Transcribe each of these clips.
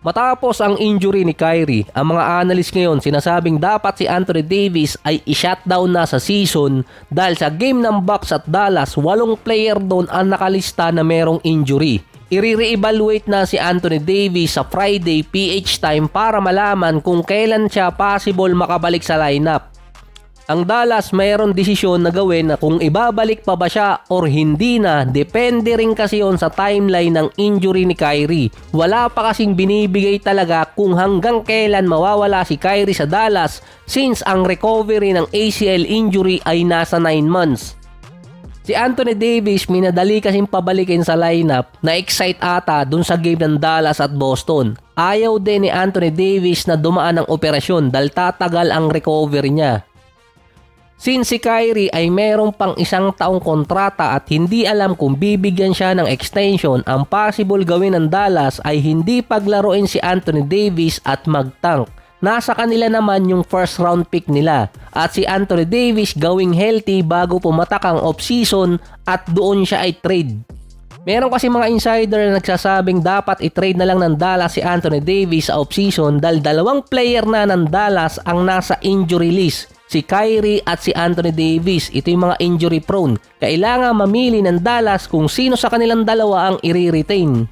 Matapos ang injury ni Kyrie, ang mga analyst ngayon sinasabing dapat si Anthony Davis ay i-shutdown na sa season dahil sa game ng Bucks at Dallas, 8 player doon ang nakalista na merong injury. I-re-evaluate na si Anthony Davis sa Friday PH time para malaman kung kailan siya possible makabalik sa lineup. Ang Dallas mayroon desisyon na gawin na kung ibabalik pa ba siya or hindi na, depende rin kasi yon sa timeline ng injury ni Kyrie. Wala pa kasing binibigay talaga kung hanggang kailan mawawala si Kyrie sa Dallas since ang recovery ng ACL injury ay nasa 9 months. Si Anthony Davis minadali kasing pabalikin sa lineup, na-excite ata dun sa game ng Dallas at Boston. Ayaw din ni Anthony Davis na dumaan ng operasyon dahil tatagal ang recovery niya. Since si Kyrie ay mayroong pang 1 taong kontrata at hindi alam kung bibigyan siya ng extension, ang possible gawin ng Dallas ay hindi paglaruin si Anthony Davis at mag-tank. Nasa kanila naman yung first round pick nila at si Anthony Davis gawing healthy bago pumatak ang off-season at doon siya ay trade. Meron kasi mga insider na nagsasabing dapat i-trade na lang ng Dallas si Anthony Davis sa off-season dahil 2 player na ng Dallas ang nasa injury list. Si Kyrie at si Anthony Davis, ito yung mga injury prone. Kailangan mamili ng Dallas kung sino sa kanilang dalawa ang i-retain.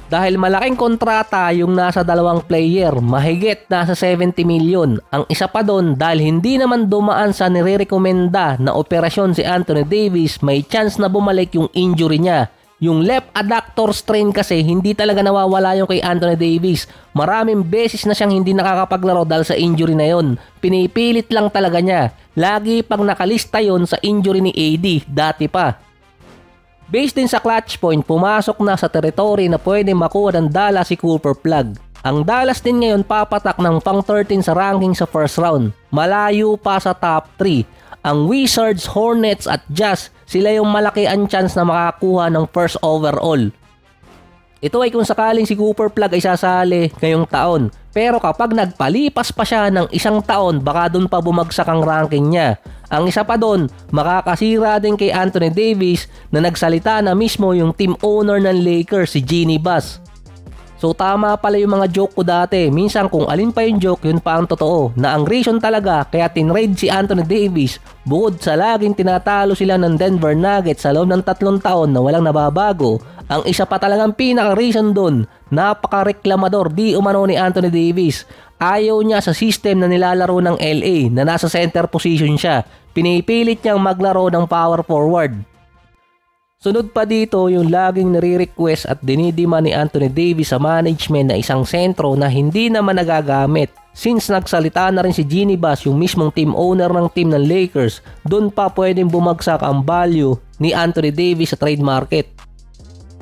Dahil malaking kontrata yung nasa 2 player, mahigit nasa 70 million. Ang isa pa doon dahil hindi naman dumaan sa nire-rekomenda na operasyon si Anthony Davis, may chance na bumalik yung injury niya. Yung left adductor strain kasi hindi talaga nawawala yung kay Anthony Davis. Maraming beses na siyang hindi nakakapaglaro dahil sa injury na yon. Pinipilit lang talaga niya. Lagi pang nakalista yon sa injury ni AD, dati pa. Based din sa clutch point, pumasok na sa territory na pwede makuha ng Dallas si Cooper Plug. Ang Dallas din ngayon papatak ng pang 13 sa ranking sa first round. Malayo pa sa top 3. Ang Wizards, Hornets at Jazz, sila yung malaki ang chance na makakuha ng first overall. Ito ay kung sakaling si Cooper Plug ay sasali ngayong taon. Pero kapag nagpalipas pa siya ng 1 taon, baka doon pa bumagsak ang ranking niya. Ang isa pa doon, makakasira din kay Anthony Davis na nagsalita na mismo yung team owner ng Lakers, si Jeanie Buss. So tama pala yung mga joke ko dati. Minsan kung alin pa yung joke, yun pa ang totoo. Na ang reason talaga kaya tinrade si Anthony Davis, bukod sa laging tinatalo sila ng Denver Nuggets sa loob ng 3 taon na walang nababago, ang isa pa talagang pinaka-reason doon, napaka-reklamador di umano ni Anthony Davis. Ayaw niya sa system na nilalaro ng LA na nasa center position siya. Pinipilit niyang maglaro ng power forward. Sunod pa dito yung laging nare-request at dinidima ni Anthony Davis sa management na isang sentro na hindi naman nagagamit. Since nagsalita na rin si Jeanie Buss, yung mismong team owner ng team ng Lakers, doon pa pwedeng bumagsak ang value ni Anthony Davis sa trade market.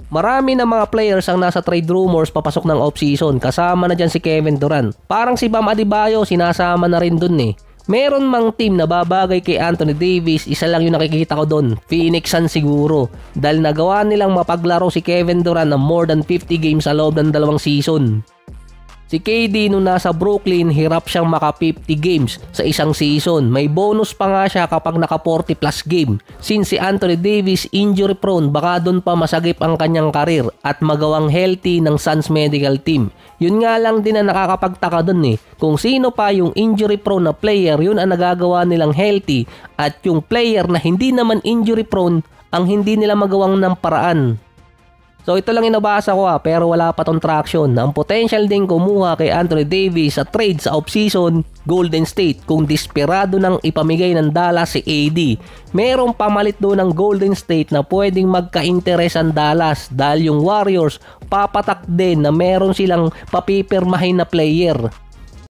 Marami na mga players ang nasa trade rumors papasok ng offseason, kasama na dyan si Kevin Durant. Parang si Bam Adebayo sinasama na rin dun eh. Meron mang team na babagay kay Anthony Davis, isa lang yung nakikita ko doon, Phoenix Suns siguro. Dahil nagawa nilang mapaglaro si Kevin Durant ng more than 50 games sa loob ng 2 season. Si KD nung nasa Brooklyn, hirap siyang maka 50 games sa isang season. May bonus pa nga siya kapag naka 40 plus game. Since si Anthony Davis injury prone, baka doon pa masagip ang kanyang karir at magawang healthy ng Suns medical team. Yun nga lang din na nakakapagtaka doon eh. Kung sino pa yung injury prone na player, yun ang nagagawa nilang healthy. At yung player na hindi naman injury prone, ang hindi nila magawang ng paraan. So ito lang inabasa ko pero wala pa tong traction. Ang potential din kumuha kay Anthony Davis sa trade sa offseason, Golden State, kung desperado nang ipamigay ng Dallas si AD. Merong pamalit doon ng Golden State na pwedeng magka-interes ang Dallas dahil yung Warriors papatak din na meron silang papipirmahin na player.